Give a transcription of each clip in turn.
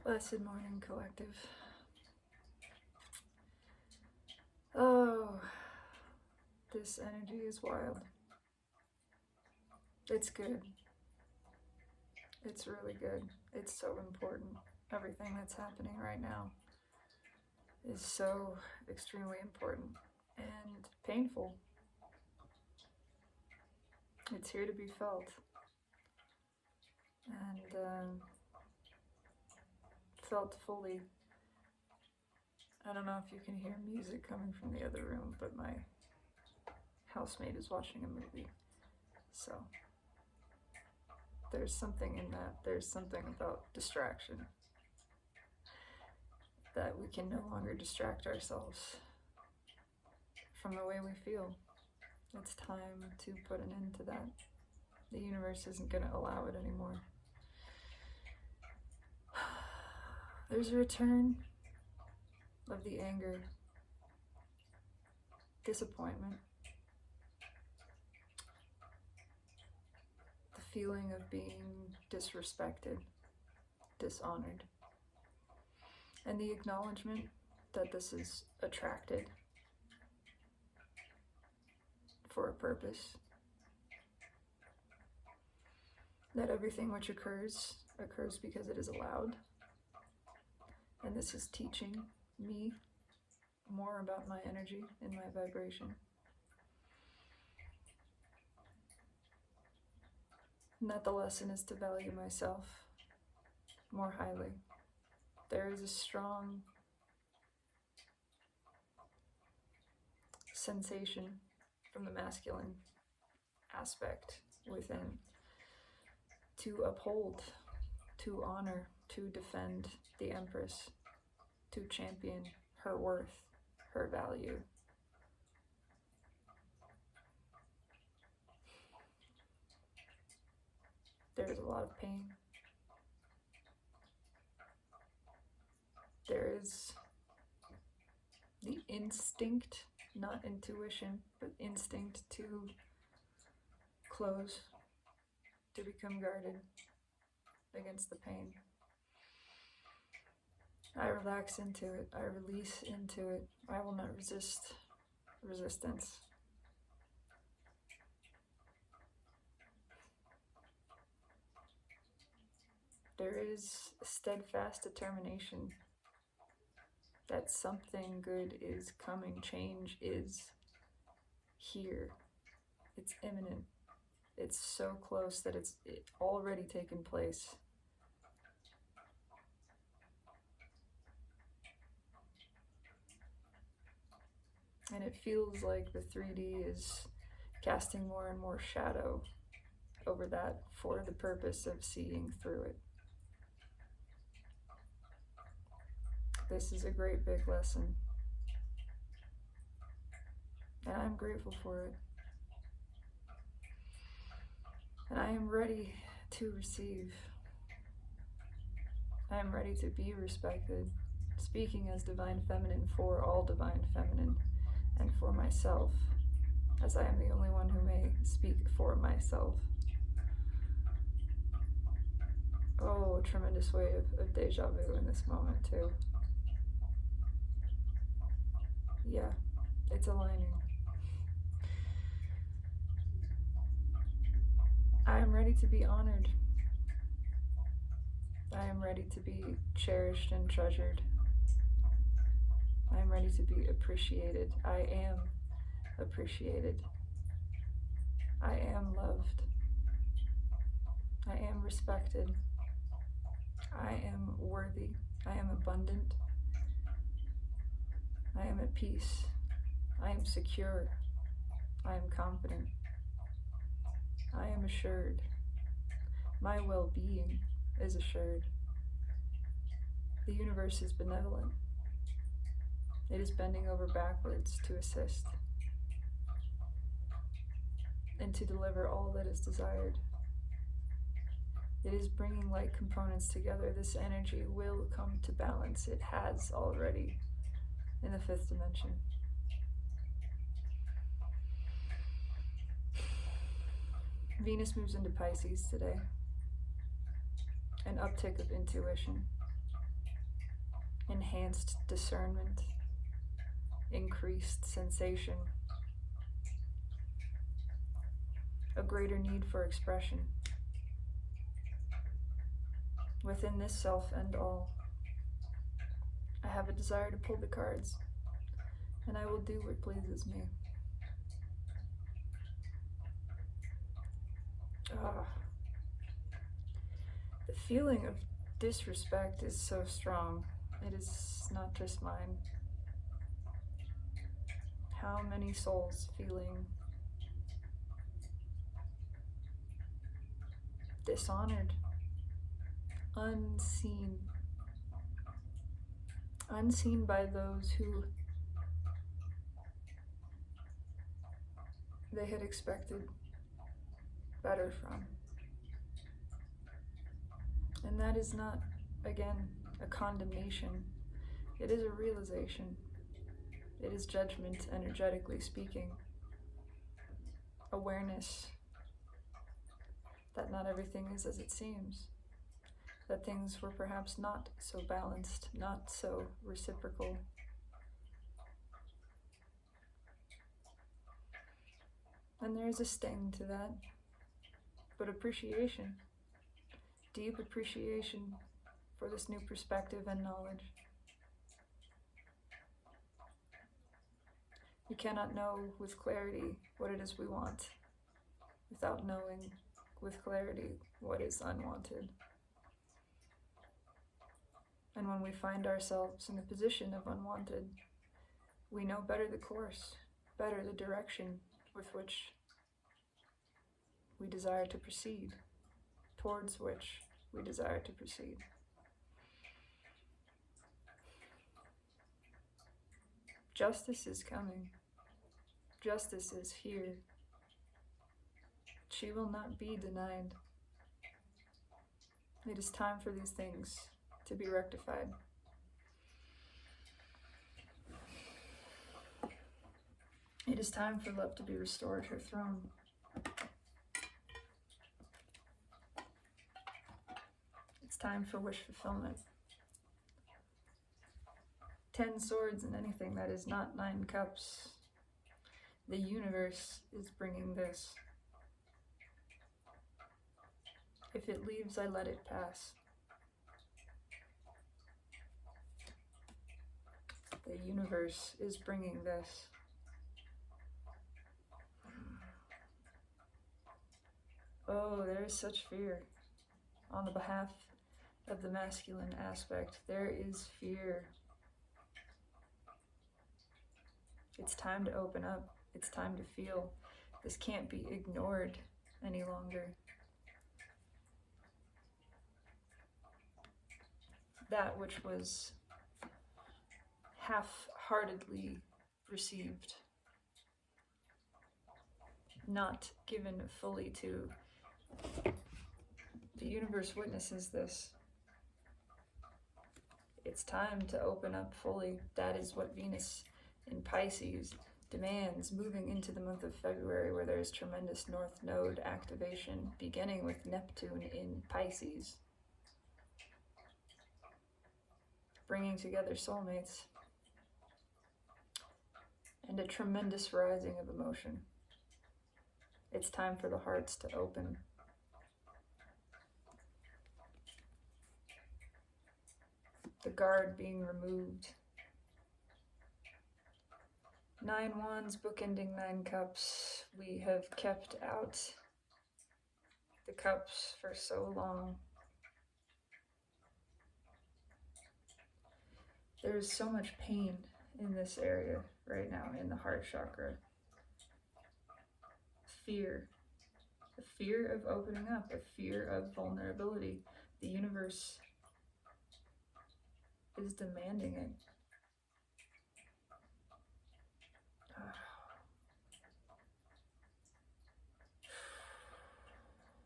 Blessed morning, collective. Oh, this energy is wild. It's good. It's really good. It's so important. Everything that's happening right now is so extremely important and painful. It's here to be felt. And felt fully. I don't know if you can hear music coming from the other room, but my housemate is watching a movie. So there's something in that. There's something about distraction. That we can no longer distract ourselves from the way we feel. It's time to put an end to that. The universe isn't going to allow it anymore. There's a return of the anger, disappointment, the feeling of being disrespected, dishonored, and the acknowledgement that this is attracted for a purpose, that everything which occurs because it is allowed, and this is teaching me more about my energy and my vibration. And that the lesson is to value myself more highly. There is a strong sensation from the masculine aspect within to uphold, to honor, to defend the Empress, to champion her worth, her value. There is a lot of pain. There is the instinct, not intuition, but instinct to close, to become guarded against the pain. I relax into it. I release into it. I will not resist resistance. There is steadfast determination that something good is coming. Change is here. It's imminent. It's so close that it's already taken place. And it feels like the 3D is casting more and more shadow over that for the purpose of seeing through it. This is a great big lesson. And I'm grateful for it. And I am ready to receive. I am ready to be respected, speaking as Divine Feminine for all Divine Feminine and for myself, as I am the only one who may speak for myself. Oh, a tremendous wave of deja vu in this moment too. Yeah, it's aligning. I am ready to be honored. I am ready to be cherished and treasured. I am ready to be appreciated. I am appreciated. I am loved. I am respected. I am worthy. I am abundant. I am at peace. I am secure. I am confident. I am assured. My well-being is assured. The universe is benevolent. It is bending over backwards to assist and to deliver all that is desired. It is bringing light components together. This energy will come to balance. It has already in the 5th dimension. Venus moves into Pisces today. An uptick of intuition. enhanced discernment, increased sensation, a greater need for expression. Within this self and all, I have a desire to pull the cards, and I will do what pleases me. The feeling of disrespect is so strong. It is not just mine. How many souls feeling dishonored, unseen by those who they had expected better from. And that is not, again, a condemnation. It is a realization. It is judgment, energetically speaking. Awareness that not everything is as it seems. That things were perhaps not so balanced, not so reciprocal. And there is a sting to that, but appreciation, deep appreciation for this new perspective and knowledge. We cannot know with clarity what it is we want without knowing with clarity what is unwanted. And when we find ourselves in a position of unwanted, we know better the course, better the direction with which we desire to proceed, towards which we desire to proceed. Justice is coming. Justice is here. She will not be denied. It is time for these things to be rectified. It is time for love to be restored her throne. It's time for wish fulfillment. 10 swords and anything that is not 9 cups. The universe is bringing this. If it leaves, I let it pass. The universe is bringing this. Oh, there is such fear on the behalf of the masculine aspect. There is fear. It's time to open up. It's time to feel. This can't be ignored any longer. That which was half-heartedly received, not given fully to. The universe witnesses this. It's time to open up fully. That is what Venus in Pisces demands, moving into the month of February, where there is tremendous North Node activation, beginning with Neptune in Pisces, bringing together soulmates, and a tremendous rising of emotion. It's time for the hearts to open. The guard being removed. 9 wands, bookending 9 cups. We have kept out the cups for so long. There is so much pain in this area right now, in the heart chakra. Fear. A fear of opening up, a fear of vulnerability. The universe is demanding it.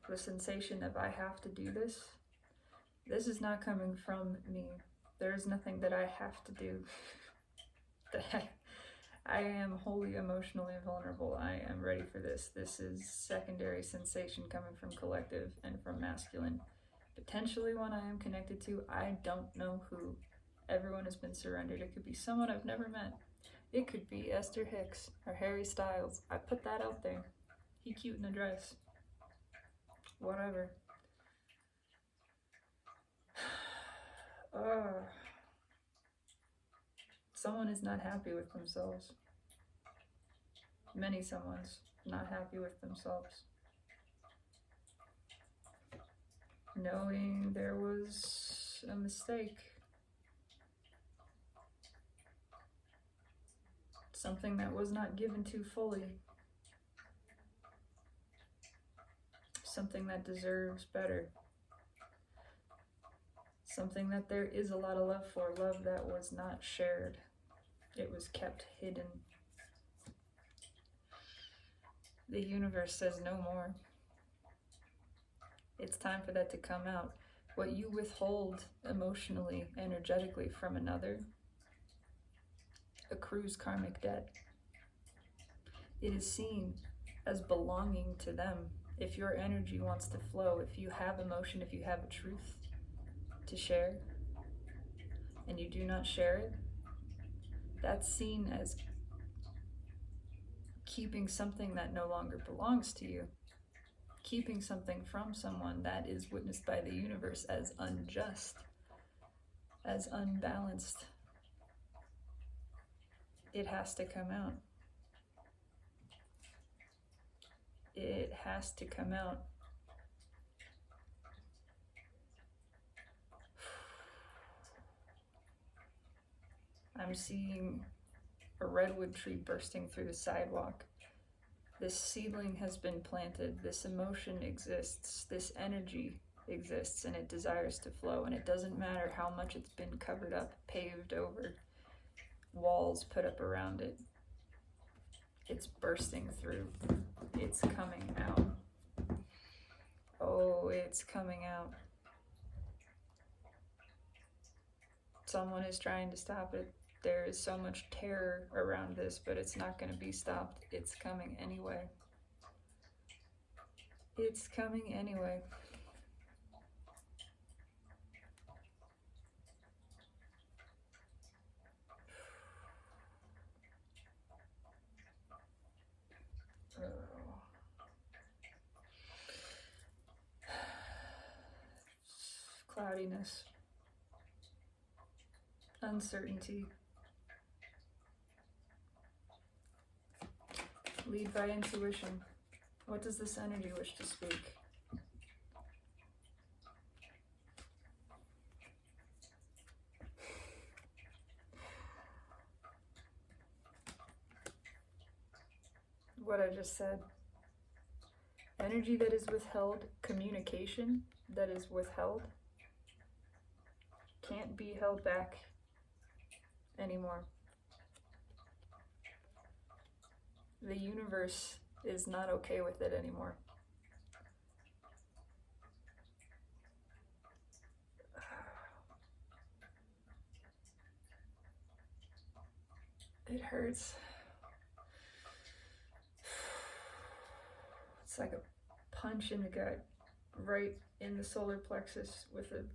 The sensation of I have to do this. This is not coming from me. There is nothing that I have to do. I am wholly emotionally vulnerable. I am ready for this. This is secondary sensation coming from collective and from masculine. Potentially one I am connected to. I don't know who. Everyone has been surrendered. It could be someone I've never met. It could be Esther Hicks or Harry Styles. I put that out there. He cute in a dress. Whatever. Someone is not happy with themselves. Many someone's not happy with themselves. Knowing there was a mistake. Something that was not given to fully. Something that deserves better. Something that there is a lot of love for. Love that was not shared. It was kept hidden. The universe says no more. It's time for that to come out. What you withhold emotionally, energetically from another, accrues karmic debt. It is seen as belonging to them. If your energy wants to flow, if you have emotion, if you have a truth to share, and you do not share it, that's seen as keeping something that no longer belongs to you. Keeping something from someone that is witnessed by the universe as unjust, as unbalanced. It has to come out. It has to come out. I'm seeing a redwood tree bursting through the sidewalk. This seedling has been planted. This emotion exists. This energy exists, and it desires to flow. And it doesn't matter how much it's been covered up, paved over, walls put up around it. It's bursting through. It's coming out. Oh, it's coming out. Someone is trying to stop it. There is so much terror around this, but it's not going to be stopped. It's coming anyway. It's coming anyway. Cloudiness. Uncertainty. Lead by intuition. What does this energy wish to speak? What I just said. Energy that is withheld, communication that is withheld, can't be held back anymore. The universe is not okay with it anymore. It hurts. It's like a punch in the gut, right in the solar plexus, with a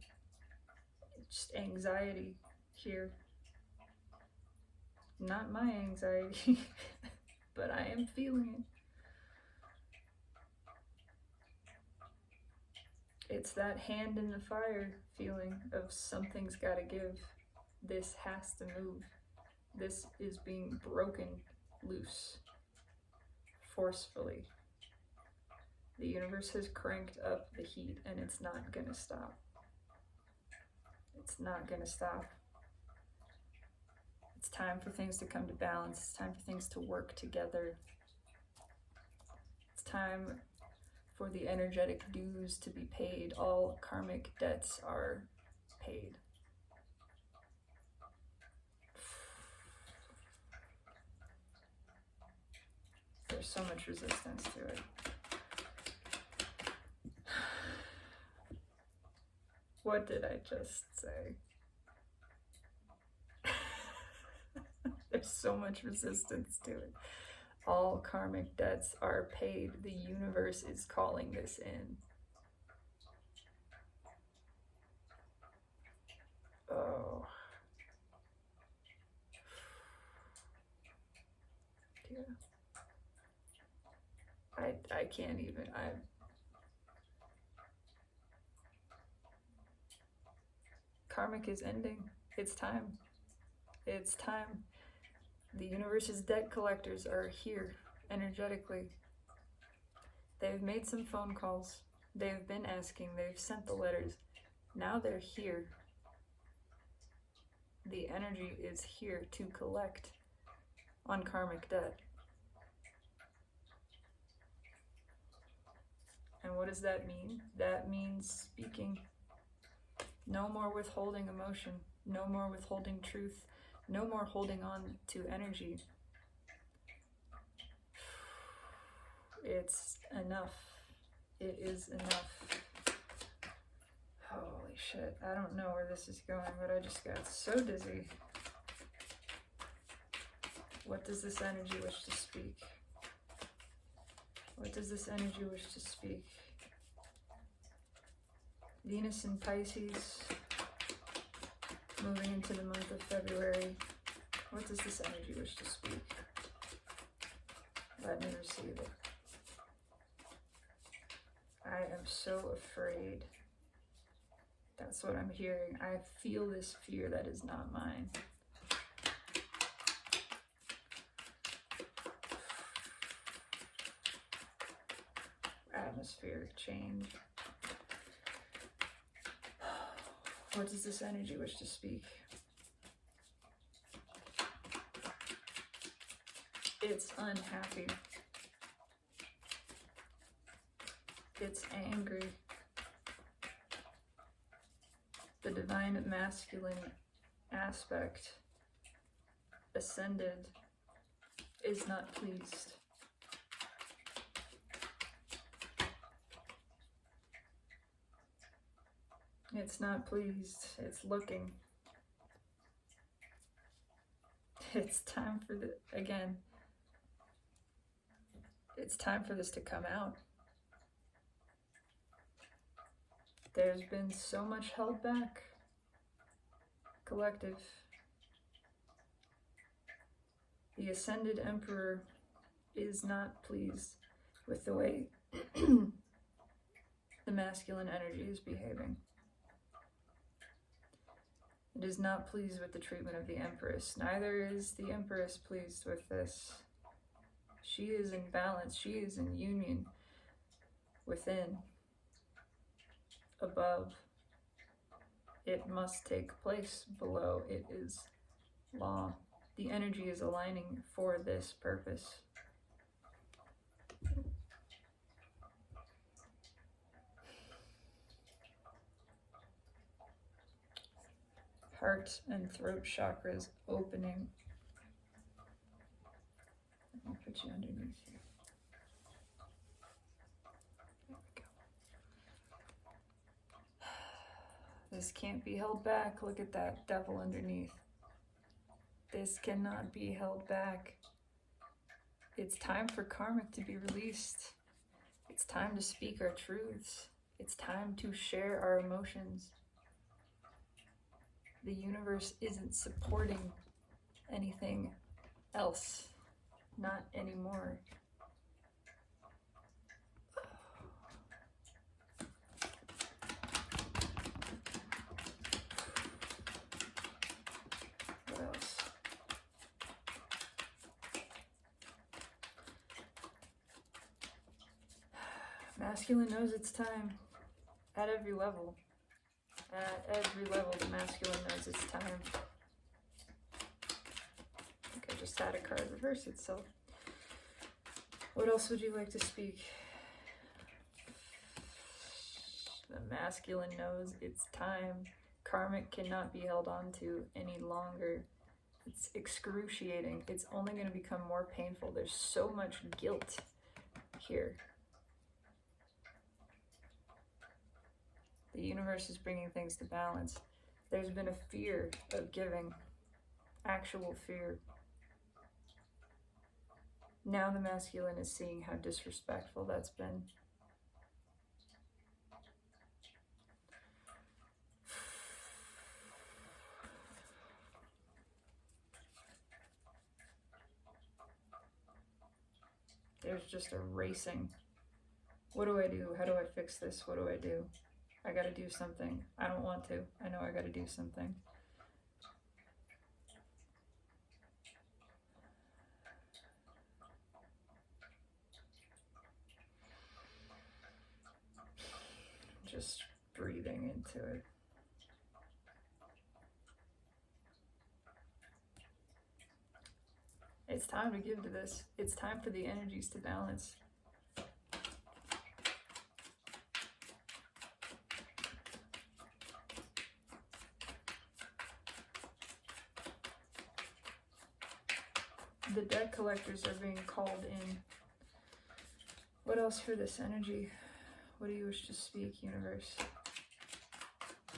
just anxiety here. Not my anxiety, but I am feeling it. It's that hand in the fire feeling of something's gotta give. This has to move. This is being broken loose forcefully. The universe has cranked up the heat, and it's not gonna stop. It's not gonna stop. It's time for things to come to balance. It's time for things to work together. It's time for the energetic dues to be paid. All karmic debts are paid. There's so much resistance to it. What did I just say? There's so much resistance to it. All karmic debts are paid. The universe is calling this in. Oh. can't even. Karmic is ending. It's time. It's time. The universe's debt collectors are here energetically. They've made some phone calls. They've been asking. They've sent the letters. Now they're here. The energy is here to collect on karmic debt. And what does that mean? That means speaking. No more withholding emotion. No more withholding truth. No more holding on to energy. It's enough. It is enough. Holy shit. I don't know where this is going, but I just got so dizzy. What does this energy wish to speak? What does this energy wish to speak? Venus in Pisces, moving into the month of February. What does this energy wish to speak? Let me receive it. I am so afraid. That's what I'm hearing. I feel this fear that is not mine. Atmospheric change. What does this energy wish to speak? It's unhappy. It's angry. The divine masculine aspect, ascended, is not pleased. It's not pleased. It's looking. It's time for again, it's time for this to come out. There's been so much held back. Collective. The Ascended Emperor is not pleased with the way the masculine energy is behaving. It is not pleased with the treatment of the Empress. Neither is the Empress pleased with this. She is in balance. She is in union within. Above. It must take place. Below. It is law. The energy is aligning for this purpose. Heart and throat chakras opening. Let me put you underneath here. There we go. This can't be held back. Look at that devil underneath. This cannot be held back. It's time for karmic to be released. It's time to speak our truths. It's time to share our emotions. The universe isn't supporting anything else. Not anymore. What else? Masculine knows it's time. At every level. At every level, the masculine knows it's time. I think I just had a card reverse itself. What else would you like to speak? The masculine knows it's time. Karmic cannot be held on to any longer. It's excruciating. It's only going to become more painful. There's so much guilt here. The universe is bringing things to balance. There's been a fear of giving, actual fear. Now the masculine is seeing how disrespectful that's been. There's just a racing What do I do? How do I fix this? What do I do? I gotta do something. I don't want to. I know I gotta do something. Just breathing into it. It's time to give to this. It's time for the energies to balance. The debt collectors are being called in. What else for this energy? What do you wish to speak, universe?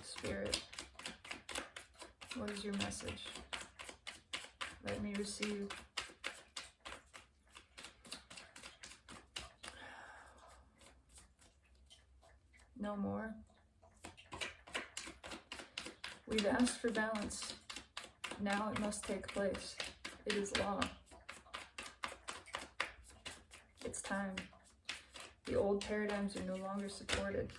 Spirit, what is your message? Let me receive. No more. We've asked for balance. Now it must take place. It is law. It's time. The old paradigms are no longer supported.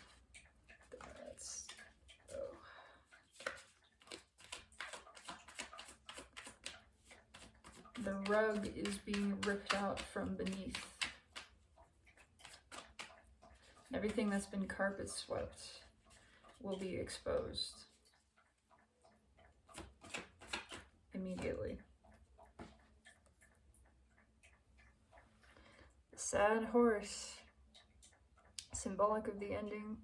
The rug is being ripped out from beneath. Everything that's been carpet swept will be exposed immediately. The sad horse, symbolic of the ending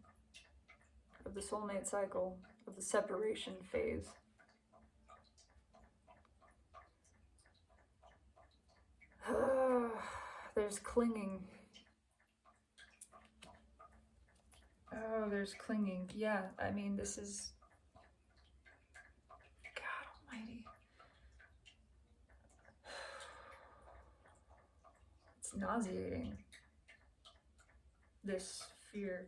of the soulmate cycle, of the separation phase. There's clinging. Oh, there's clinging. Yeah, I mean, this is... God almighty. It's nauseating. This fear.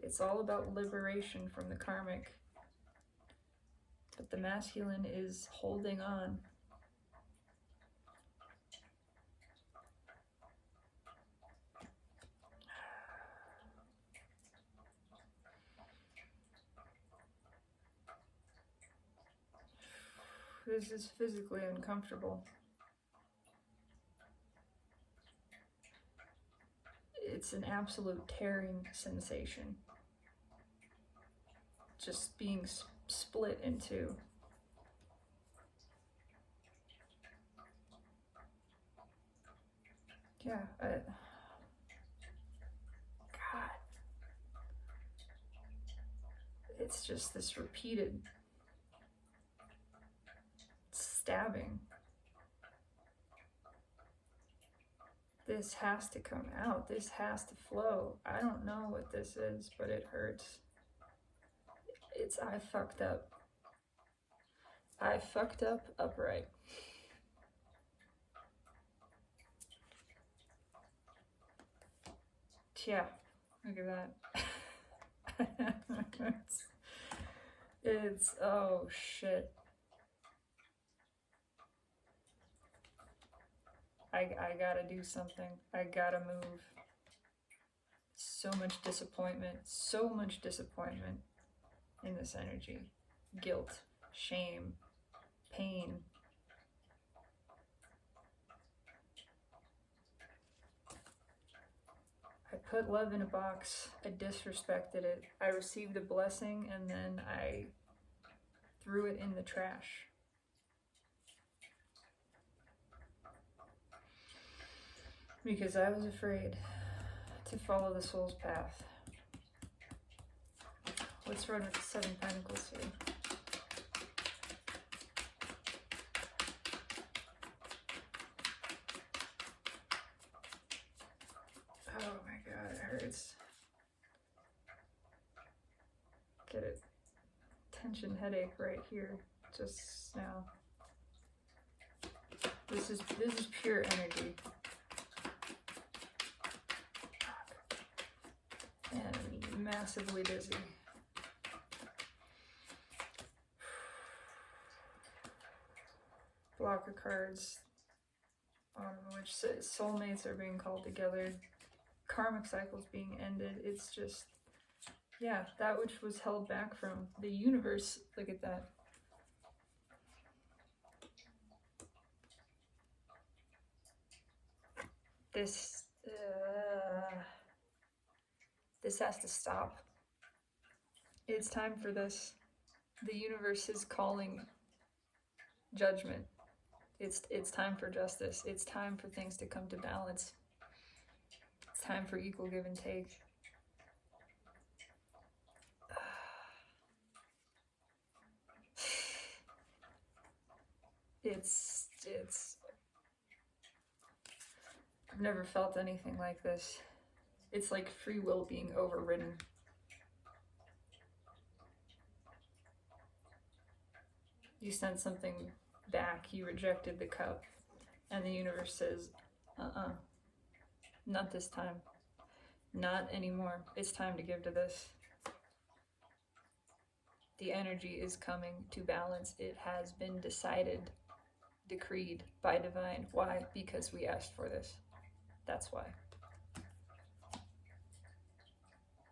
It's all about liberation from the karmic. But the masculine is holding on. This is physically uncomfortable. It's an absolute tearing sensation. Just being split in two. Yeah, God. It's just this repeated stabbing. This has to come out. This has to flow. I don't know what this is, but it hurts. I fucked up. I fucked up upright. Yeah, look at that. it's oh shit. I gotta do something. I gotta move. So much disappointment in this energy. Guilt, shame, pain. I put love in a box. I disrespected it. I received a blessing and then I threw it in the trash. Because I was afraid to follow the soul's path. Let's run with the 7 Pentacles here. Oh my God, it hurts. Get it. Tension headache right here, just now. This is pure energy. And massively dizzy. Blocker cards. on which soulmates are being called together, karmic cycles being ended. It's just, yeah, that which was held back from the universe. Look at that. This has to stop. It's time for this. The universe is calling judgment. It's time for justice. It's time for things to come to balance. It's time for equal give and take. It's I've never felt anything like this. It's like free will being overridden. You sent something back, you rejected the cup, and the universe says, not this time. Not anymore. It's time to give to this. The energy is coming to balance. It has been decided, decreed by divine. Why? Because we asked for this. That's why.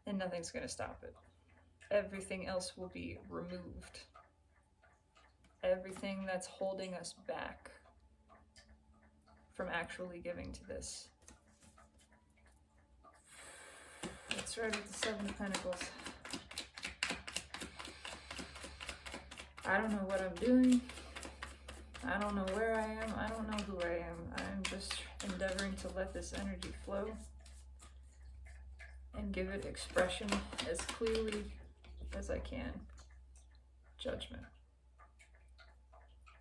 And nothing's going to stop it. Everything else will be removed. Everything that's holding us back from actually giving to this. Let's start with the Seven of Pentacles. I don't know what I'm doing. I don't know where I am. I don't know who I am. I'm just endeavoring to let this energy flow and give it expression as clearly as I can. Judgment.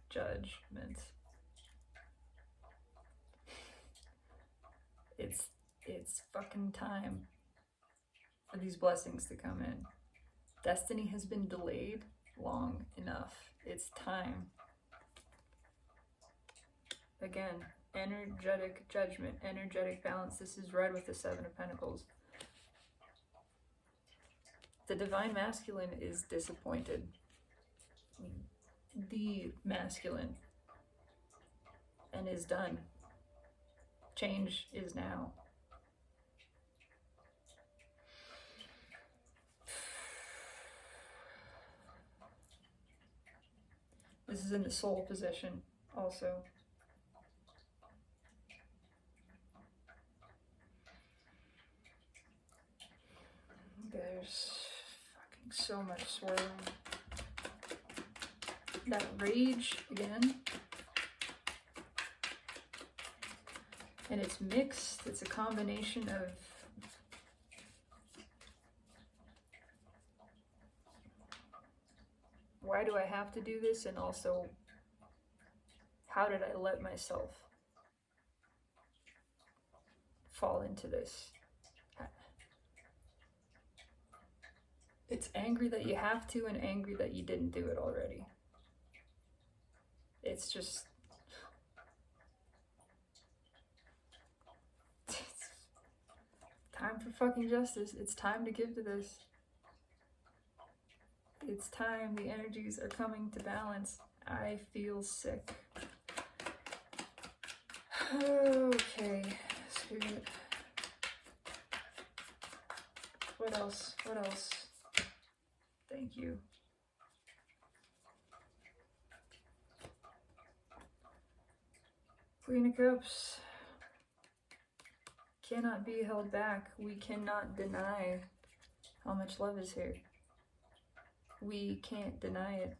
Judgment. It's fucking time for these blessings to come in. Destiny has been delayed long enough. It's time. Again, energetic judgment, energetic balance. This is red with the Seven of Pentacles. The divine masculine is disappointed. The masculine, and is done. Change is now. This is in the soul position also. There's fucking so much swirling. That rage again. And it's mixed. It's a combination of why do I have to do this, and also how did I let myself fall into this? It's angry that you have to and angry that you didn't do it already. It's just, it's time for fucking justice. It's time to give to this. It's time. The energies are coming to balance. I feel sick. Okay, Spirit. What else? What else? Thank you. Queen of Cups. Cannot be held back. We cannot deny how much love is here. We can't deny it.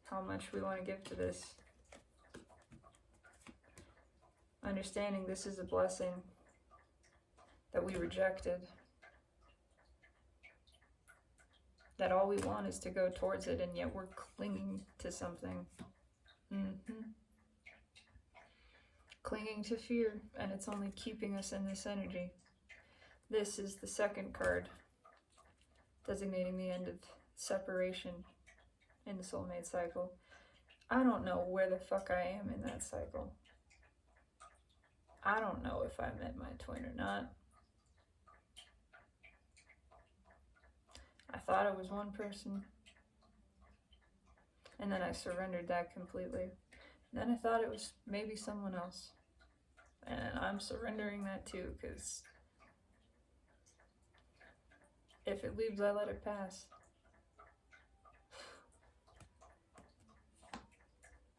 How much we want to give to this. Understanding this is a blessing that we rejected. That all we want is to go towards it, and yet we're clinging to something. Clinging to fear, and it's only keeping us in this energy. This is the second card, designating the end of separation in the soulmate cycle. I don't know where the fuck I am in that cycle. I don't know if I met my twin or not. I thought it was one person, and then I surrendered that completely. Then I thought it was maybe someone else. And I'm surrendering that too, because if it leaves, I let it pass.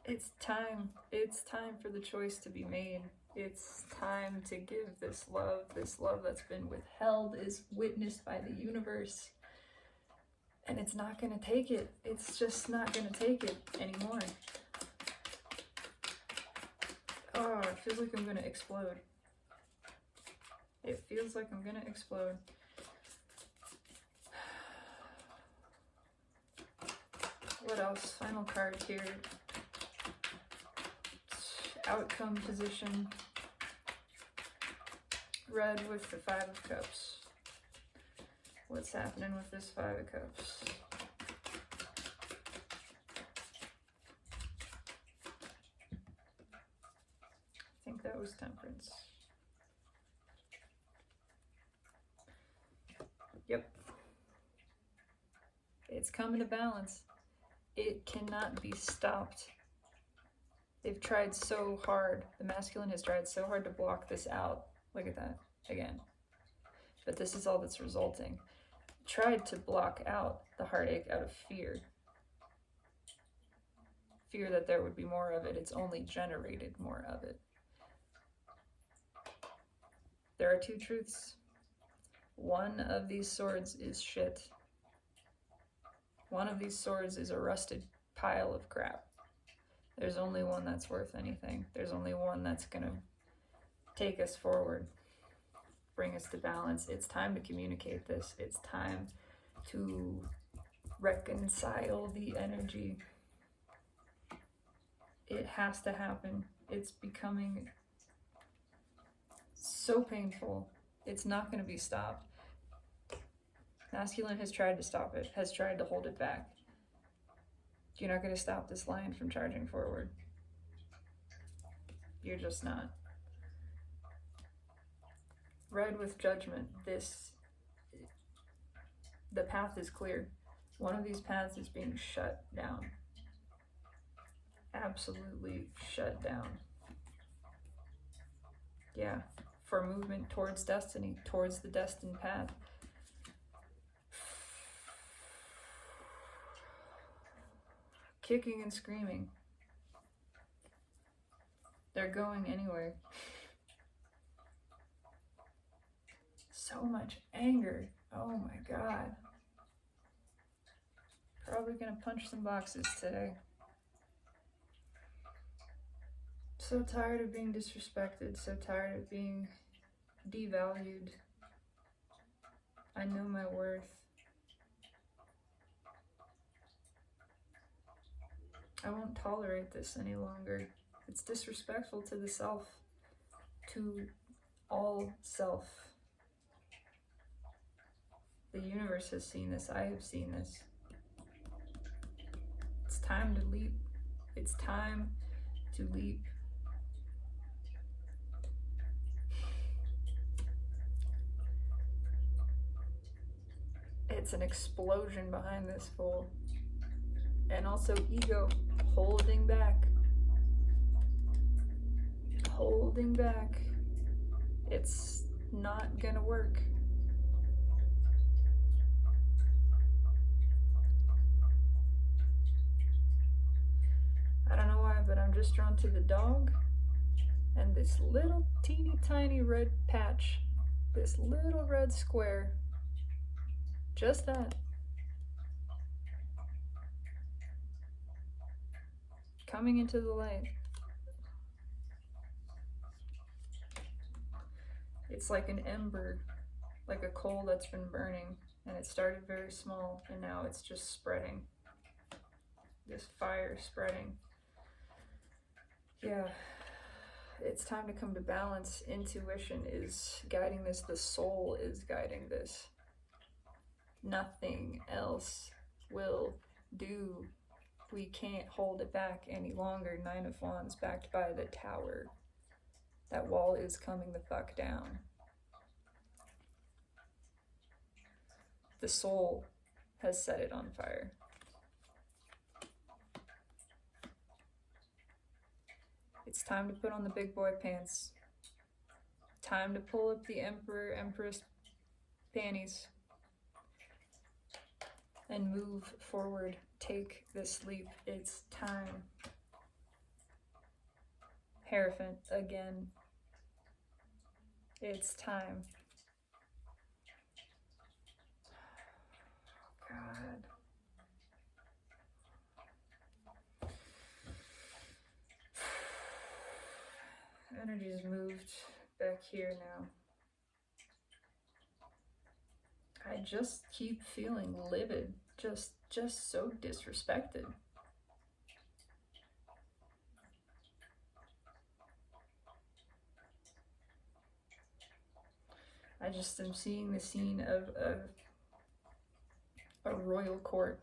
It's time. It's time for the choice to be made. It's time to give this love that's been withheld, is witnessed by the universe. And it's not going to take it. It's just not going to take it anymore. Oh, it feels like I'm going to explode. It feels like I'm going to explode. What else? Final card here. Outcome position. Red with the Five of Cups. What's happening with this Five of Cups? I think that was Temperance. Yep. It's coming to balance. It cannot be stopped. They've tried so hard. The masculine has tried so hard to block this out. Look at that again. But this is all that's resulting. Tried to block out the heartache out of fear. Fear that there would be more of it. It's only generated more of it. There are two truths. One of these swords is shit. One of these swords is a rusted pile of crap. There's only one that's worth anything. There's only one that's going to take us forward, bring us to balance. It's time to communicate this. It's time to reconcile the energy. It has to happen. It's becoming so painful. It's not going to be stopped. Masculine has tried to stop it, has tried to hold it back. You're not going to stop this lion from charging forward. You're just not. Red with Judgment. The path is clear. One of these paths is being shut down. Absolutely shut down. Yeah, for movement towards destiny, towards the destined path. Kicking and screaming. They're going anywhere. So much anger. Oh my God. Probably gonna punch some boxes today. So tired of being disrespected. So tired of being devalued. I know my worth. I won't tolerate this any longer. It's disrespectful to the self, to all self. The universe has seen this. I have seen this. It's time to leap. It's time to leap. It's an explosion behind this fool. And also ego, holding back. Holding back. It's not gonna work. I don't know why, but I'm just drawn to the dog and this little teeny tiny red patch. This little red square. Just that. Coming into the light. It's like an ember, like a coal that's been burning, and it started very small, and now it's just spreading. This fire spreading. Yeah, it's time to come to balance. Intuition is guiding this. The soul is guiding this. Nothing else will do. We can't hold it back any longer. Nine of Wands backed by the Tower. That wall is coming the fuck down. The soul has set it on fire. It's time to put on the big boy pants. Time to pull up the Emperor, Empress panties and move forward. Take this leap. It's time. Hierophant again. It's time. God. Energy's moved back here now. I just keep feeling livid, just so disrespected. I just am seeing the scene of a royal court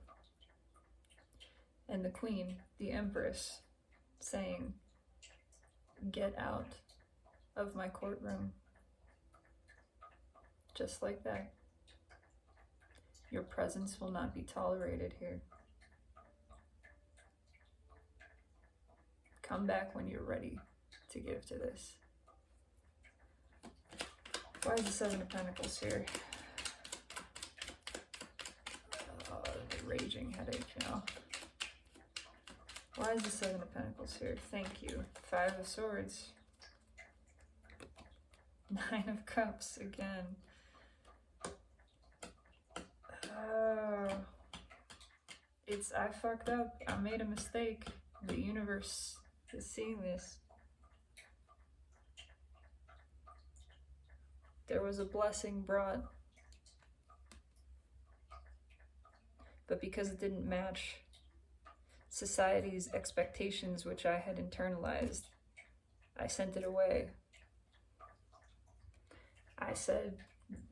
and the queen, the empress, saying, "Get out of my courtroom." Just like that. Your presence will not be tolerated here. Come back when you're ready to give to this. Why is the Seven of Pentacles here? The raging headache now. Why is the Seven of Pentacles here? Thank you. Five of Swords. Nine of Cups again. I fucked up. I made a mistake. The universe is seeing this. There was a blessing brought, but because it didn't match society's expectations, which I had internalized, I sent it away. I said,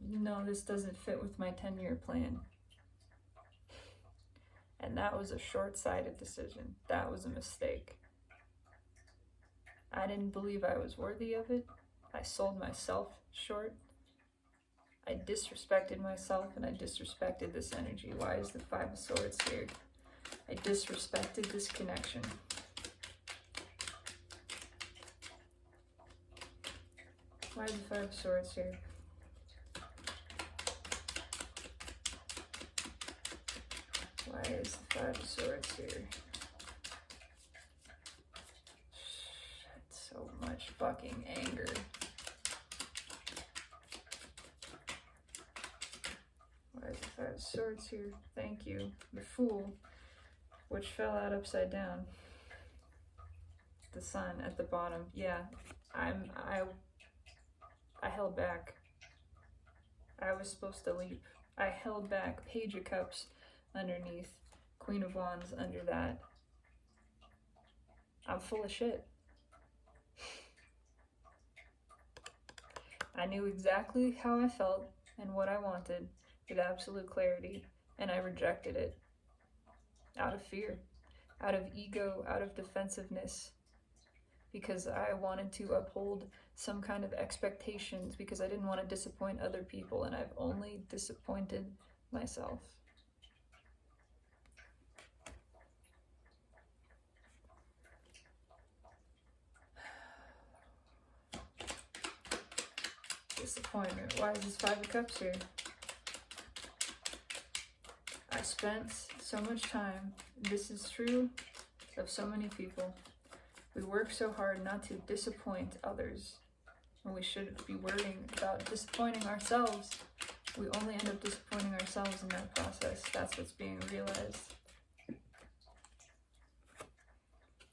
no, this doesn't fit with my 10-year plan. And that was a short-sighted decision. That was a mistake. I didn't believe I was worthy of it. I sold myself short. I disrespected myself and I disrespected this energy. Why is the Five of Swords here? I disrespected this connection. Why is the Five of Swords here? Why is the Five of Swords here? Shit, so much fucking anger. Why is the Five of Swords here? Thank you. The Fool, which fell out upside down. The Sun at the bottom. Yeah, I held back. I was supposed to leap. I held back. Page of Cups underneath, Queen of Wands under that. I'm full of shit. I knew exactly how I felt and what I wanted with absolute clarity, and I rejected it out of fear, out of ego, out of defensiveness, because I wanted to uphold some kind of expectations, because I didn't want to disappoint other people, and I've only disappointed myself. Disappointment. Why is this Five of Cups here? I spent so much time, this is true of so many people. We work so hard not to disappoint others, when we should be worrying about disappointing ourselves. We only end up disappointing ourselves in that process. That's what's being realized.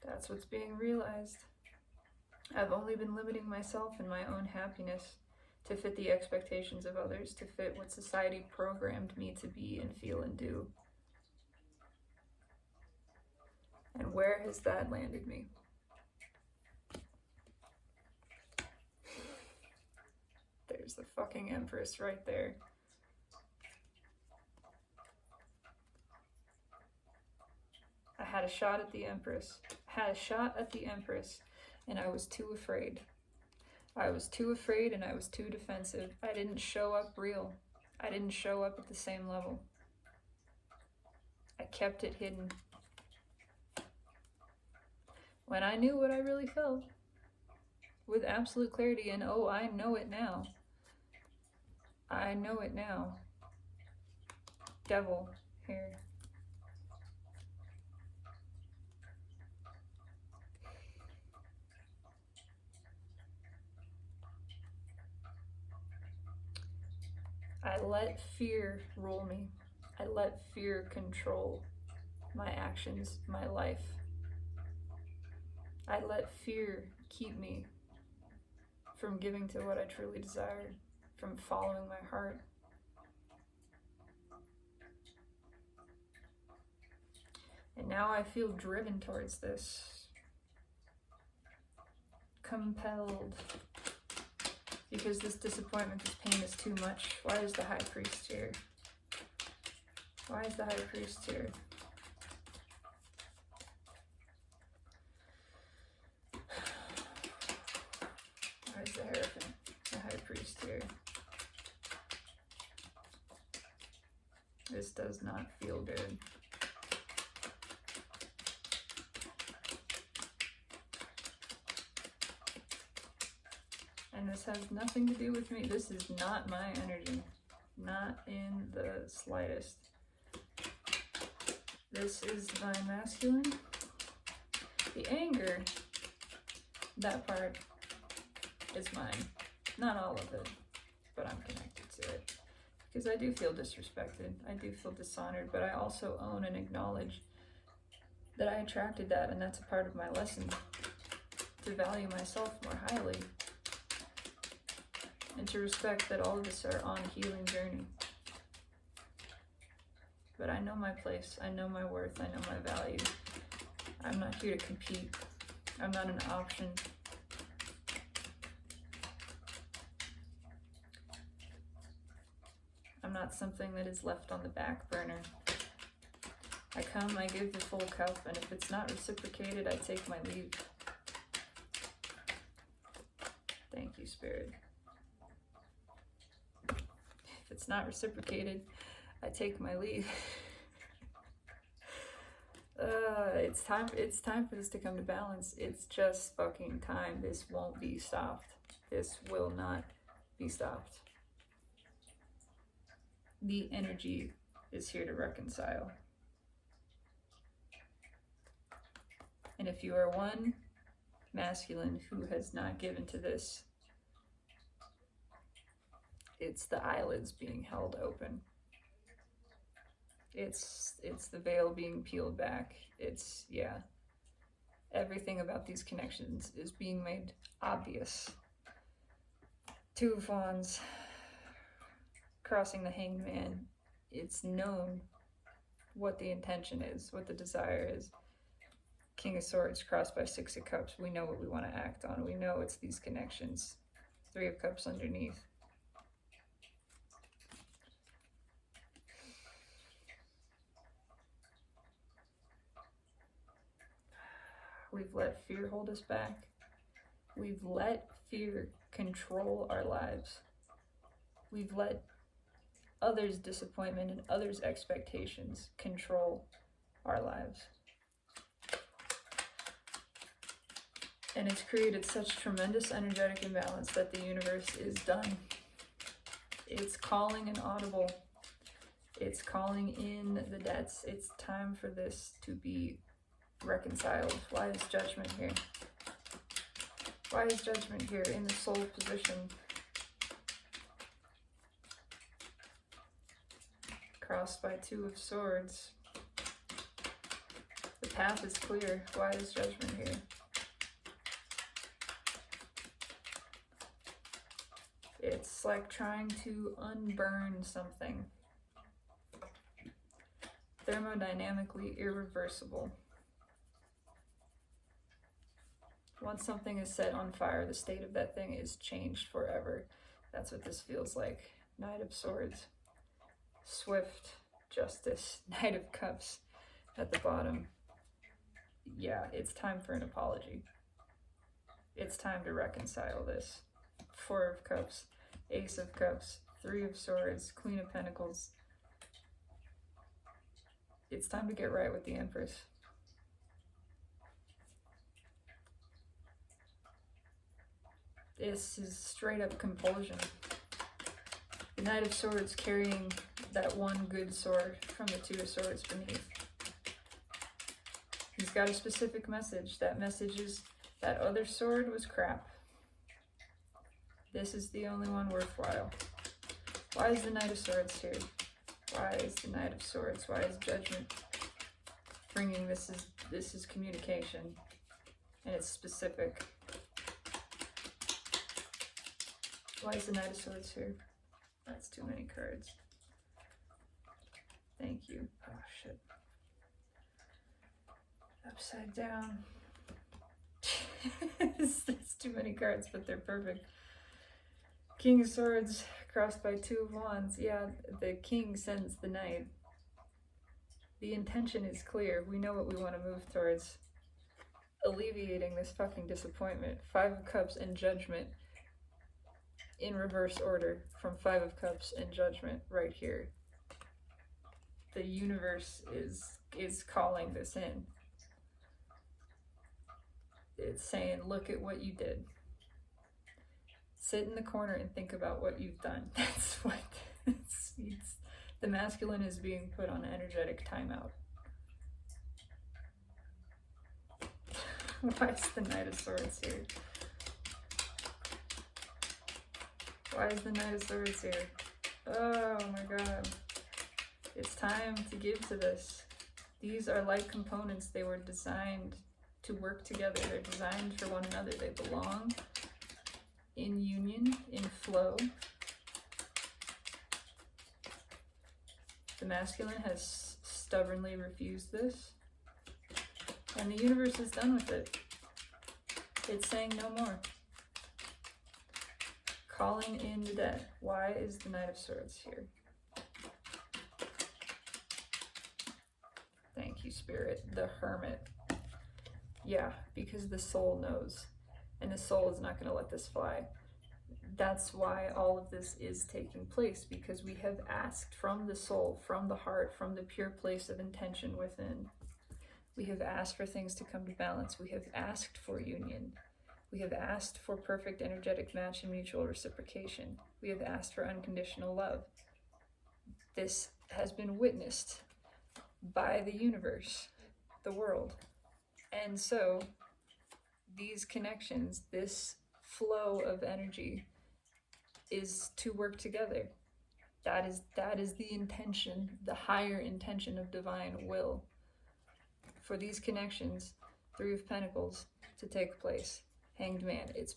That's what's being realized. I've only been limiting myself and my own happiness to fit the expectations of others, to fit what society programmed me to be and feel and do. And where has that landed me? There's the fucking Empress right there. I had a shot at the Empress. I had a shot at the Empress, and I was too afraid. I was too afraid and I was too defensive. I didn't show up real. I didn't show up at the same level. I kept it hidden. when I knew what I really felt with absolute clarity, and oh, I know it now. I know it now. Devil here. I let fear rule me. I let fear control my actions, my life. I let fear keep me from giving to what I truly desired, from following my heart. And now I feel driven towards this. Compelled. Because this disappointment, this pain is too much. Why is the High Priest here? Why is the High Priest here? Why is the Hierophant, the High Priest here? This does not feel good. And this has nothing to do with me. This is not my energy. Not in the slightest. This is my masculine. The anger, that part is mine. Not all of it, but I'm connected to it. Because I do feel disrespected. I do feel dishonored, but I also own and acknowledge that I attracted that, and that's a part of my lesson. To value myself more highly. And to respect that all of us are on a healing journey. But I know my place, I know my worth, I know my value. I'm not here to compete. I'm not an option. I'm not something that is left on the back burner. I come, I give the full cup, and if it's not reciprocated, I take my leave. Thank you, Spirit. If it's not reciprocated, I take my leave. It's time for this to come to balance. It's just fucking time. This won't be stopped. This will not be stopped. The energy is here to reconcile. And if you are one masculine who has not given to this, it's the eyelids being held open. It's the veil being peeled back. It's, yeah. Everything about these connections is being made obvious. Two of Wands, crossing the Hanged Man. It's known what the intention is, what the desire is. King of Swords crossed by Six of Cups. We know what we want to act on. We know it's these connections. Three of Cups underneath. We've let fear hold us back. We've let fear control our lives. We've let others' disappointment and others' expectations control our lives. And it's created such tremendous energetic imbalance that the universe is done. It's calling an audible. It's calling in the debts. It's time for this to be reconciled. Why is Judgment here? Why is Judgment here in the soul position? Crossed by Two of Swords. The path is clear. Why is Judgment here? It's like trying to unburn something. Thermodynamically irreversible. Once something is set on fire, the state of that thing is changed forever. That's what this feels like. Knight of Swords. Swift justice. Knight of Cups at the bottom. Yeah, it's time for an apology. It's time to reconcile this. Four of Cups. Ace of Cups. Three of Swords. Queen of Pentacles. It's time to get right with the Empress. This is straight up compulsion. The Knight of Swords carrying that one good sword from the Two of Swords beneath. He's got a specific message. That message is that other sword was crap. This is the only one worthwhile. Why is the Knight of Swords here? Why is the Knight of Swords? Why is Judgment bringing this? Is communication, and it's specific. Why is the Knight of Swords here? That's too many cards. Thank you. Oh shit. Upside down. It's too many cards, but they're perfect. King of Swords crossed by Two of Wands. Yeah, the king sends the knight. The intention is clear. We know what we want to move towards. Alleviating this fucking disappointment. Five of Cups and Judgment in reverse order from Five of Cups and Judgment right here. The universe is calling this in. It's saying, look at what you did. Sit in the corner and think about what you've done. That's what it's the masculine is being put on energetic timeout. Why is the Knight of Swords here? Why is the Knight of Swords here? Oh my god. It's time to give to this. These are like components. They were designed to work together. They're designed for one another. They belong in union, in flow. The masculine has stubbornly refused this, and the universe is done with it. It's saying no more. Calling in the dead. Why is the Knight of Swords here? Thank you, Spirit. The Hermit. Yeah, because the soul knows, and the soul is not going to let this fly. That's why all of this is taking place, because we have asked from the soul, from the heart, from the pure place of intention within. We have asked for things to come to balance. We have asked for union. We have asked for perfect energetic match and mutual reciprocation. We have asked for unconditional love. This has been witnessed by the universe, the world. And so these connections, this flow of energy is to work together. That is the intention, the higher intention of divine will for these connections, Three of Pentacles, to take place. Hanged Man, it's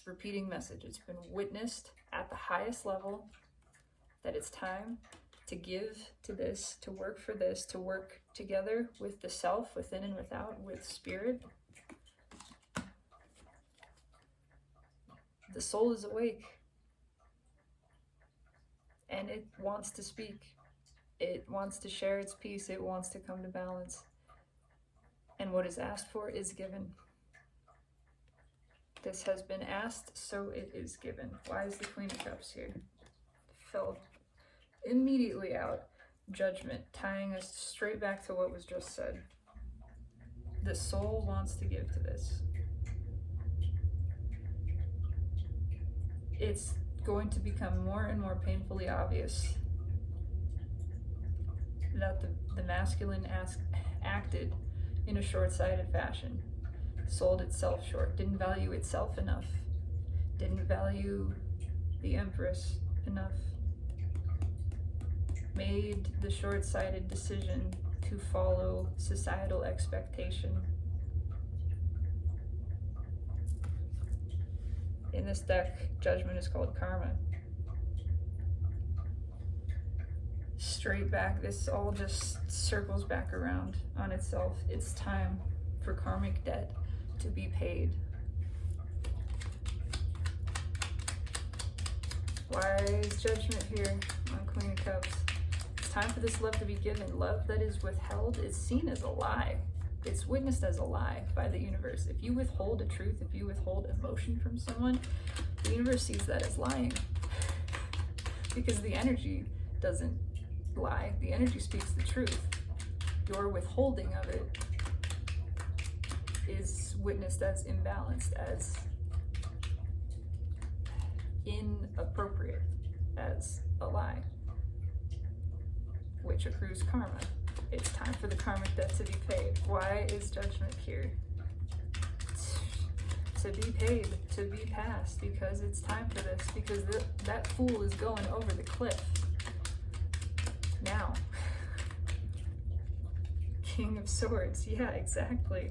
repeating message. It's been witnessed at the highest level that it's time to give to this, to work for this, to work together with the self, within and without, with spirit. The soul is awake, and it wants to speak. It wants to share its peace. It wants to come to balance. And what is asked for is given. This has been asked, so it is given. Why is the Queen of Cups here? Fell immediately out. Judgment, tying us straight back to what was just said. The soul wants to give to this. It's going to become more and more painfully obvious that the masculine acted in a short-sighted fashion, sold itself short, didn't value itself enough, didn't value the Empress enough, made the short-sighted decision to follow societal expectation. In this deck, Judgment is called Karma. Straight back, this all just circles back around on itself. It's time for karmic debt to be paid. Why is Judgment here on Queen of Cups? It's time for this love to be given. Love that is withheld is seen as a lie. It's witnessed as a lie by the universe. If you withhold a truth, if you withhold emotion from someone, the universe sees that as lying. Because the energy doesn't lie. The energy speaks the truth. Your withholding of it is witnessed as imbalanced, as inappropriate as a lie, which accrues karma. It's time for the karmic debt to be paid. Why is judgment here? To be paid, to be passed, because it's time for this, because that fool is going over the cliff. Now. King of Swords, yeah, exactly.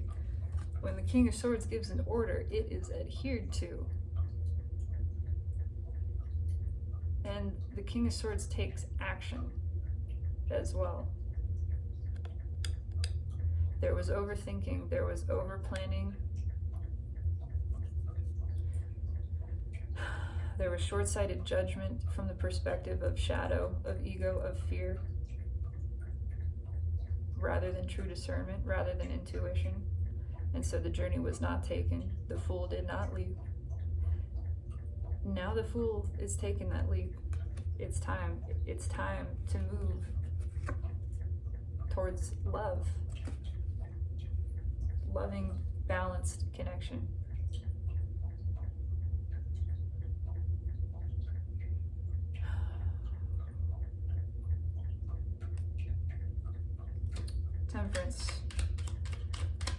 When the King of Swords gives an order, it is adhered to. And the King of Swords takes action as well. There was overthinking, there was over-planning. There was short-sighted judgment from the perspective of shadow, of ego, of fear, rather than true discernment, rather than intuition. And so the journey was not taken. The fool did not leap. Now the fool is taking that leap. It's time. It's time to move towards love. Loving, balanced connection. Temperance.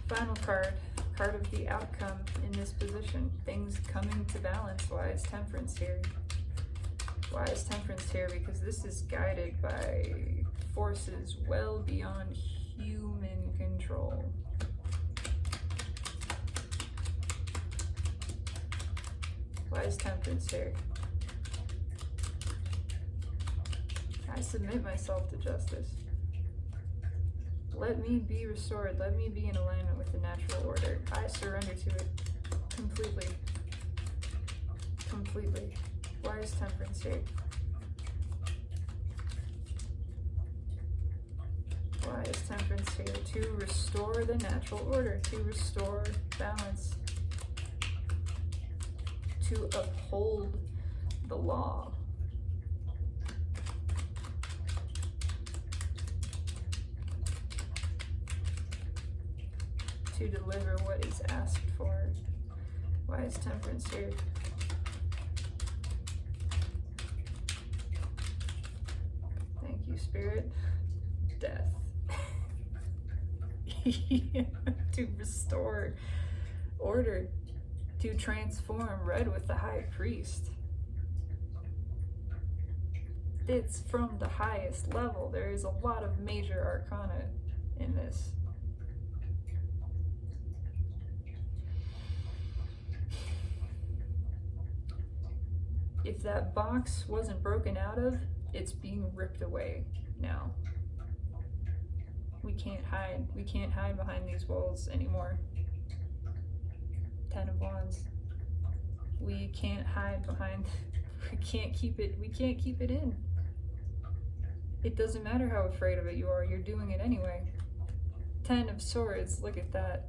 Final card of the outcome in this position. Things coming to balance. Why is Temperance here? Why is Temperance here? Because this is guided by forces well beyond human control. Why is Temperance here? I submit myself to justice. Let me be restored. Let me be in alignment with the natural order. I surrender to it completely. Completely. Why is Temperance here? Why is Temperance here? To restore the natural order. To restore balance. To uphold the law. To deliver what is asked for. Why is Temperance here? Thank you, Spirit. Death. To restore order. To transform. Red with the High Priest. It's from the highest level. There is a lot of major arcana in this. If that box wasn't broken out of, it's being ripped away now. We can't hide. We can't hide behind these walls anymore. 10 of Wands. We can't hide behind. We can't keep it in. It doesn't matter how afraid of it you are. You're doing it anyway. 10 of Swords. Look at that.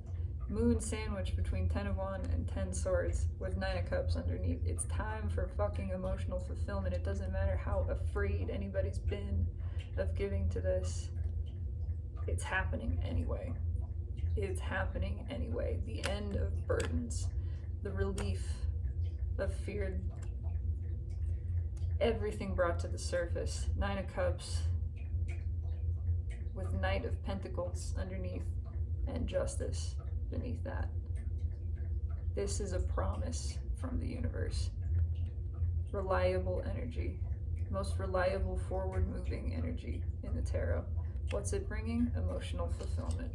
Moon sandwich between 10 of Wands and 10 Swords with 9 of Cups underneath. It's time for fucking emotional fulfillment. It doesn't matter how afraid anybody's been of giving to this. It's happening anyway. It's happening anyway. The end of burdens. The relief of fear. Everything brought to the surface. 9 of Cups with Knight of Pentacles underneath and Justice beneath that. This is a promise from the universe. Reliable energy. Most reliable forward-moving energy in the tarot. What's it bringing? Emotional fulfillment.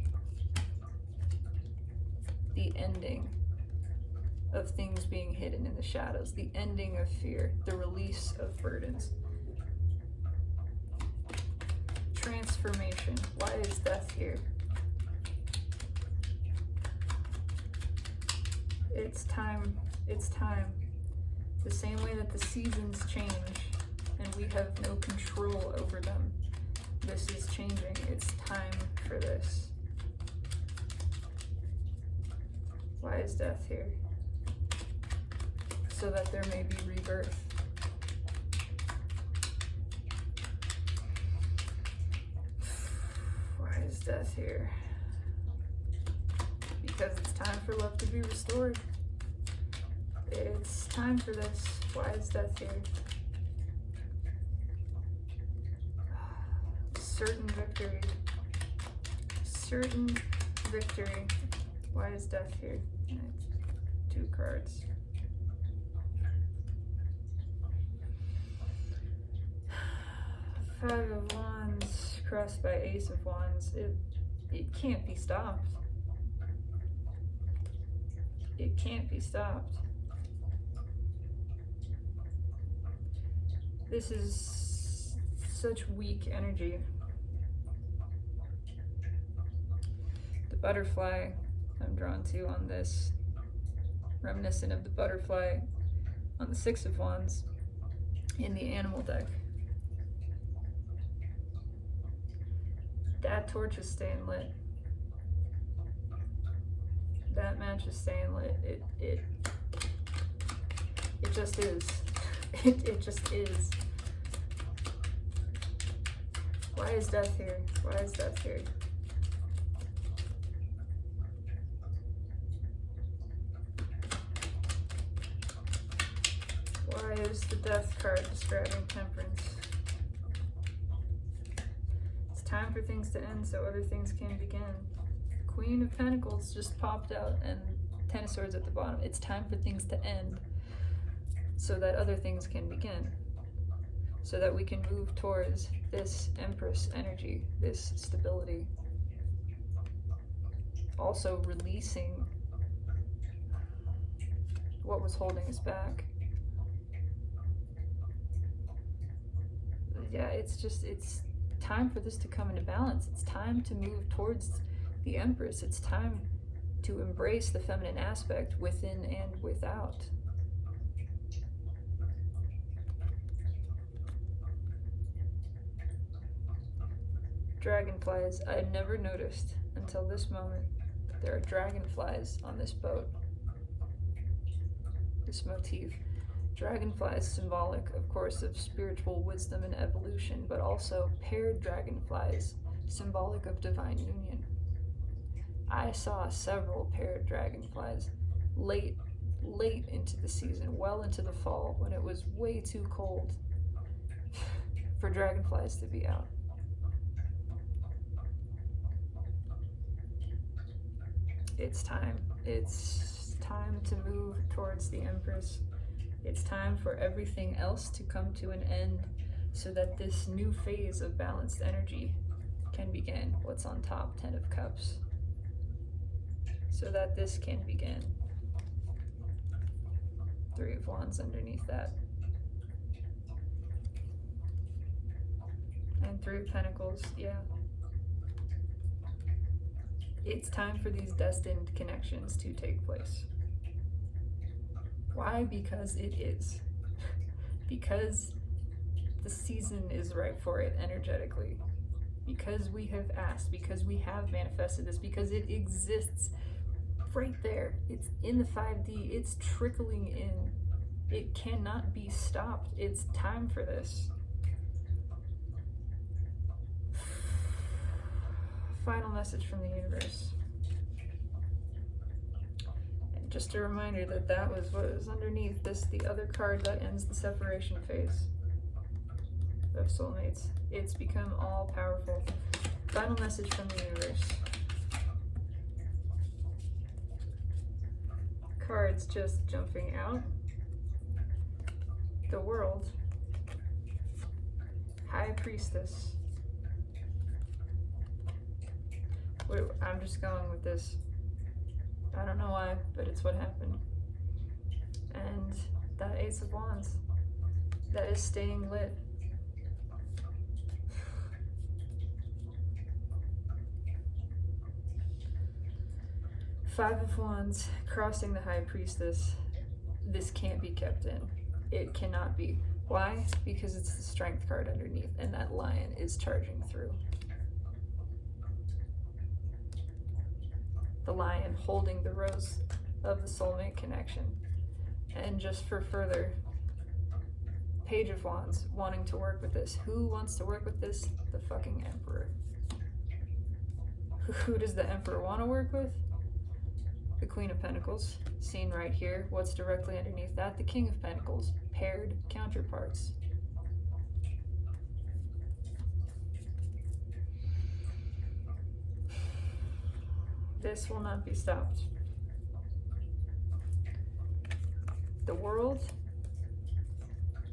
The ending of things being hidden in the shadows. The ending of fear. The release of burdens. Transformation. Why is Death here? It's time. It's time. The same way that the seasons change and we have no control over them. This is changing. It's time for this. Why is Death here? So that there may be rebirth. Why is Death here? Because it's time for love to be restored. It's time for this. Why is death here? Certain victory. Certain victory. Why is death here? It's 2 cards. Five of Wands crossed by Ace of Wands. It can't be stopped. It can't be stopped. This is such weak energy. The butterfly I'm drawn to on this, reminiscent of the butterfly on the Six of Wands in the animal deck. That torch is staying lit. That match is staying lit. It just is. It just is. Why is death here? Why is death here? Why is the death card describing temperance? It's time for things to end so other things can begin. Queen of Pentacles just popped out and Ten of Swords at the bottom. It's time for things to end so that other things can begin. So that we can move towards this Empress energy, this stability. Also releasing what was holding us back. Yeah, it's time for this to come into balance. It's time to move towards the Empress. It's time to embrace the feminine aspect within and without. Dragonflies. I had never noticed until this moment that there are dragonflies on this boat. This motif. Dragonflies symbolic, of course, of spiritual wisdom and evolution, but also paired dragonflies symbolic of divine union. I saw several paired dragonflies late into the season, well into the fall, when it was way too cold for dragonflies to be out. It's time. It's time to move towards the Empress. It's time for everything else to come to an end so that this new phase of balanced energy can begin. What's on top? 10 of Cups. So that this can begin. 3 of Wands underneath that. And 3 of Pentacles, yeah. It's time for these destined connections to take place. Why? Because it is. Because the season is right for it energetically. Because we have asked, because we have manifested this, because it exists right there. It's in the 5D, it's trickling in. It cannot be stopped. It's time for this. Final message from the universe. And just a reminder that that was what was underneath this, the other card that ends the separation phase of soulmates. It's become all powerful. Final message from the universe. Cards just jumping out. The World. High Priestess. I'm just going with this. I don't know why, but it's what happened. And that Ace of Wands. That is staying lit. Five of Wands, crossing the High Priestess. This can't be kept in. It cannot be. Why? Because it's the Strength card underneath, and that lion is charging through. The lion holding the rose of the soulmate connection. And just for further, Page of Wands wanting to work with this. Who wants to work with this? The fucking Emperor. Who does the Emperor want to work with? the Queen of Pentacles, seen right here. What's directly underneath that? The King of Pentacles, paired counterparts. This will not be stopped. The World,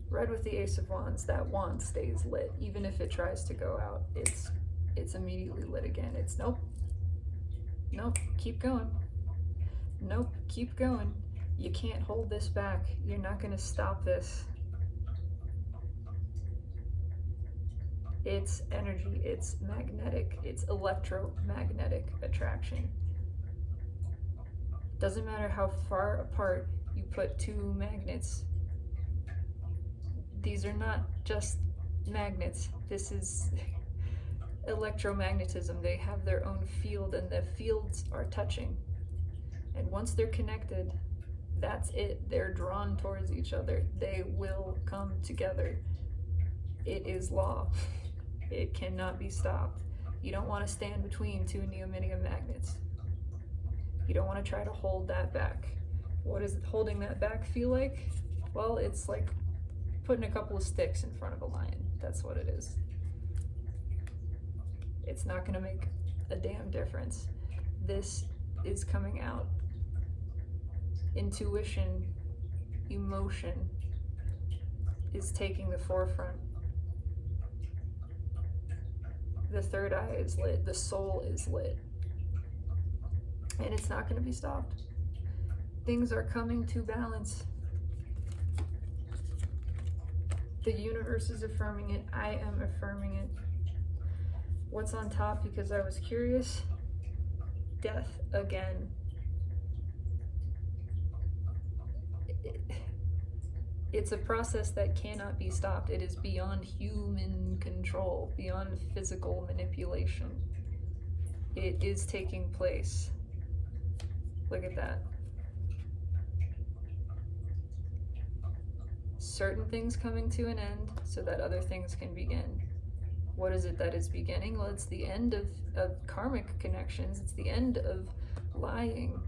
red with the Ace of Wands, that wand stays lit. Even if it tries to go out, it's immediately lit again. It's nope, nope, keep going. Nope, keep going. You can't hold this back. You're not gonna stop this. It's energy, it's magnetic, it's electromagnetic attraction. Doesn't matter how far apart you put two magnets. These are not just magnets. This is electromagnetism. They have their own field and the fields are touching. And once they're connected, that's it. They're drawn towards each other. They will come together. It is law. It cannot be stopped. You don't want to stand between two neodymium magnets. You don't want to try to hold that back. What does holding that back feel like? Well, it's like putting a couple of sticks in front of a lion. That's what it is. It's not going to make a damn difference. This is coming out. Intuition, emotion is taking the forefront. The third eye is lit, the soul is lit. And it's not going to be stopped. Things are coming to balance. The universe is affirming it. I am affirming it. What's on top, because I was curious? Death again. It's a process that cannot be stopped. It is beyond human control, beyond physical manipulation. It is taking place. Look at that. Certain things coming to an end so that other things can begin. What is it that is beginning? Well, it's the end of karmic connections. It's the end of lying.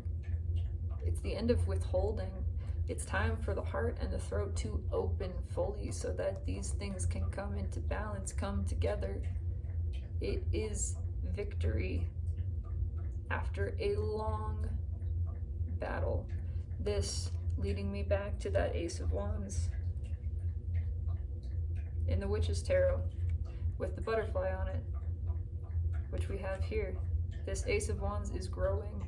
It's the end of withholding. It's time for the heart and the throat to open fully so that these things can come into balance, come together. It is victory after a long battle. This leading me back to that Ace of Wands in the Witch's Tarot with the butterfly on it, which we have here. This Ace of Wands is growing.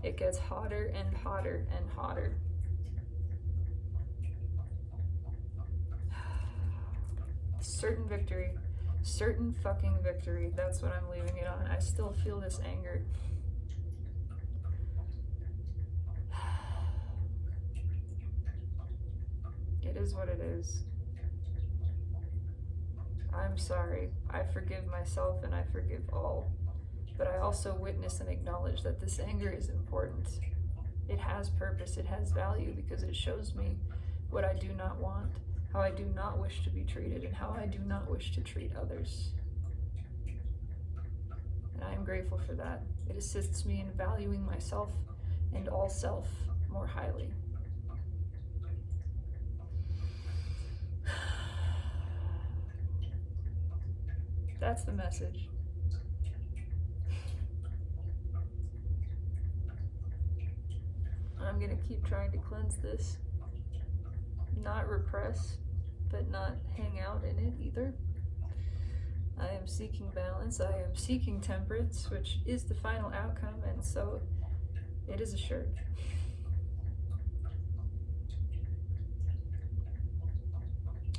It gets hotter and hotter and hotter. Certain victory, certain fucking victory. That's what I'm leaving it on. I still feel this anger. It is what it is. I'm sorry. I forgive myself and I forgive all. But I also witness and acknowledge that this anger is important. It has purpose, it has value, because it shows me what I do not want, how I do not wish to be treated, and how I do not wish to treat others. And I am grateful for that. It assists me in valuing myself and all self more highly. That's the message. I'm gonna keep trying to cleanse this. Not repress, but not hang out in it either. I am seeking balance. I am seeking temperance, which is the final outcome, and so it is assured.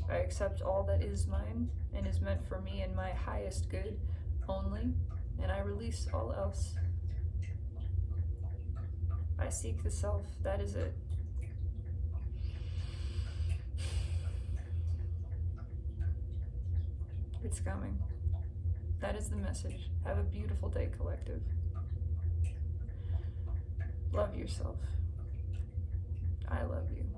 I accept all that is mine and is meant for me and my highest good only, and I release all else. I seek the self. That is it. It's coming. That is the message. Have a beautiful day, collective. Love yourself. I love you.